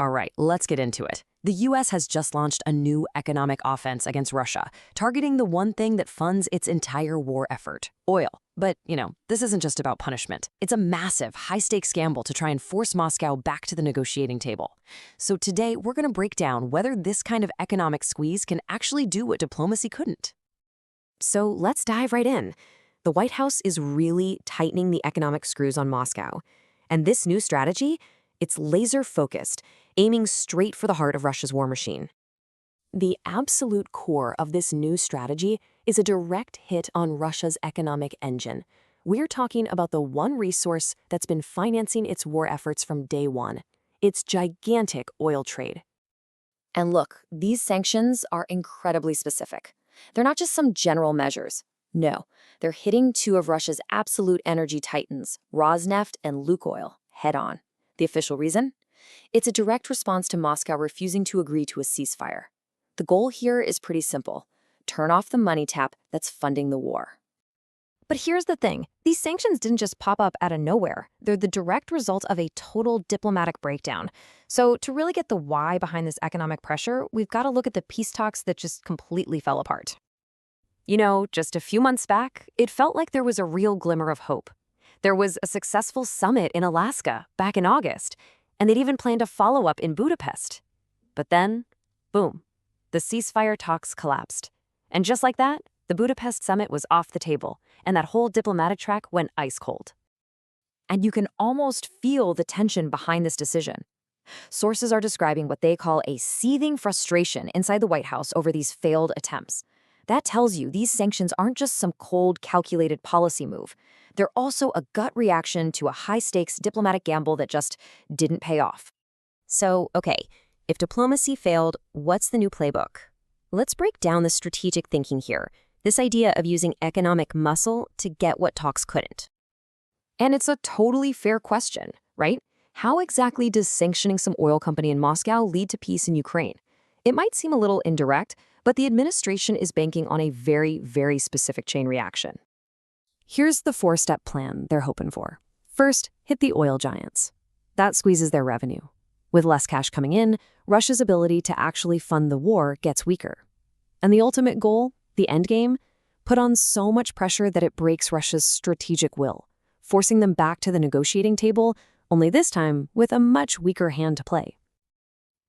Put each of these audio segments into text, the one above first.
All right, let's get into it. The US has just launched a new economic offense against Russia, targeting the one thing that funds its entire war effort, oil. But, this isn't just about punishment. It's a massive, high-stakes gamble to try and force Moscow back to the negotiating table. So today, we're going to break down whether this kind of economic squeeze can actually do what diplomacy couldn't. So let's dive right in. The White House is really tightening the economic screws on Moscow. And this new strategy, it's laser-focused, aiming straight for the heart of Russia's war machine. The absolute core of this new strategy is a direct hit on Russia's economic engine. We're talking about the one resource that's been financing its war efforts from day one, its gigantic oil trade. And look, these sanctions are incredibly specific. They're not just some general measures. No, they're hitting two of Russia's absolute energy titans, Rosneft and Lukoil, head-on. The official reason? It's a direct response to Moscow refusing to agree to a ceasefire. The goal here is pretty simple. Turn off the money tap that's funding the war. But here's the thing. These sanctions didn't just pop up out of nowhere. They're the direct result of a total diplomatic breakdown. So to really get the why behind this economic pressure, we've got to look at the peace talks that just completely fell apart. Just a few months back, it felt like there was a real glimmer of hope. There was a successful summit in Alaska back in August, and they'd even planned a follow-up in Budapest. But then, boom, the ceasefire talks collapsed. And just like that, the Budapest summit was off the table, and that whole diplomatic track went ice cold. And you can almost feel the tension behind this decision. Sources are describing what they call a seething frustration inside the White House over these failed attempts. That tells you these sanctions aren't just some cold, calculated policy move. They're also a gut reaction to a high-stakes diplomatic gamble that just didn't pay off. So, okay, if diplomacy failed, what's the new playbook? Let's break down the strategic thinking here, this idea of using economic muscle to get what talks couldn't. And it's a totally fair question, right? How exactly does sanctioning some oil company in Moscow lead to peace in Ukraine? It might seem a little indirect, but the administration is banking on a very, very specific chain reaction. Here's the four-step plan they're hoping for. First, hit the oil giants. That squeezes their revenue. With less cash coming in, Russia's ability to actually fund the war gets weaker. And the ultimate goal, the end game, put on so much pressure that it breaks Russia's strategic will, forcing them back to the negotiating table, only this time with a much weaker hand to play.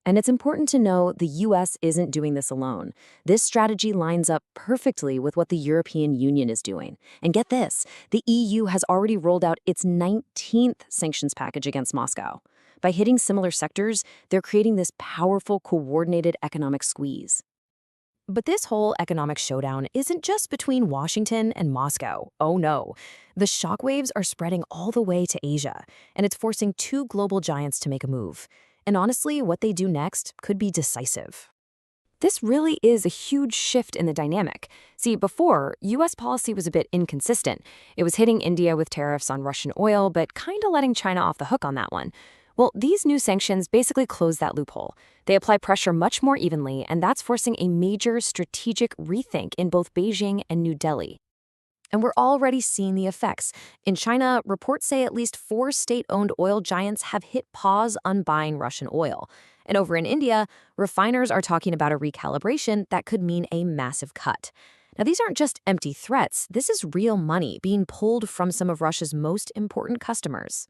And it's important to know the US isn't doing this alone. This strategy lines up perfectly with what the European Union is doing. And get this, the EU has already rolled out its 19th sanctions package against Moscow. By hitting similar sectors, they're creating this powerful, coordinated economic squeeze. But this whole economic showdown isn't just between Washington and Moscow. Oh no. The shockwaves are spreading all the way to Asia, and it's forcing two global giants to make a move. And honestly, what they do next could be decisive. This really is a huge shift in the dynamic. See, before, US policy was a bit inconsistent. It was hitting India with tariffs on Russian oil, but kind of letting China off the hook on that one. Well, these new sanctions basically close that loophole. They apply pressure much more evenly, and that's forcing a major strategic rethink in both Beijing and New Delhi. And we're already seeing the effects. In China, reports say at least 4 state-owned oil giants have hit pause on buying Russian oil. And over in India, refiners are talking about a recalibration that could mean a massive cut. Now, these aren't just empty threats. This is real money being pulled from some of Russia's most important customers.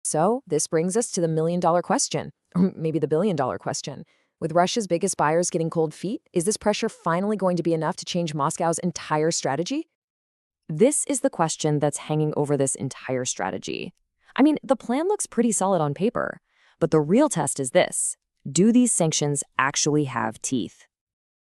So this brings us to the million-dollar question, or maybe the billion-dollar question. With Russia's biggest buyers getting cold feet, is this pressure finally going to be enough to change Moscow's entire strategy? This is the question that's hanging over this entire strategy. I mean, the plan looks pretty solid on paper, but the real test is this. Do these sanctions actually have teeth?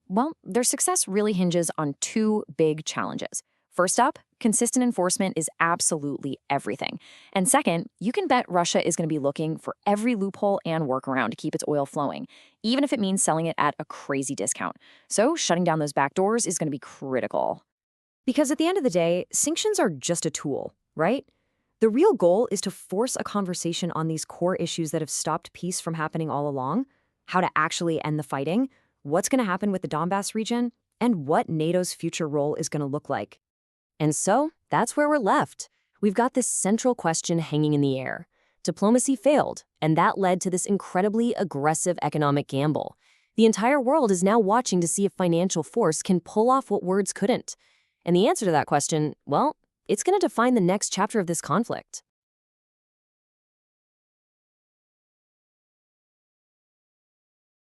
Well, their success really hinges on 2 big challenges. First up, consistent enforcement is absolutely everything. And second, you can bet Russia is going to be looking for every loophole and workaround to keep its oil flowing, even if it means selling it at a crazy discount. So shutting down those back doors is going to be critical. Because at the end of the day, sanctions are just a tool, right? The real goal is to force a conversation on these core issues that have stopped peace from happening all along, how to actually end the fighting, what's going to happen with the Donbass region, and what NATO's future role is going to look like. And so, that's where we're left. We've got this central question hanging in the air. Diplomacy failed, and that led to this incredibly aggressive economic gamble. The entire world is now watching to see if financial force can pull off what words couldn't. And the answer to that question, well, it's going to define the next chapter of this conflict.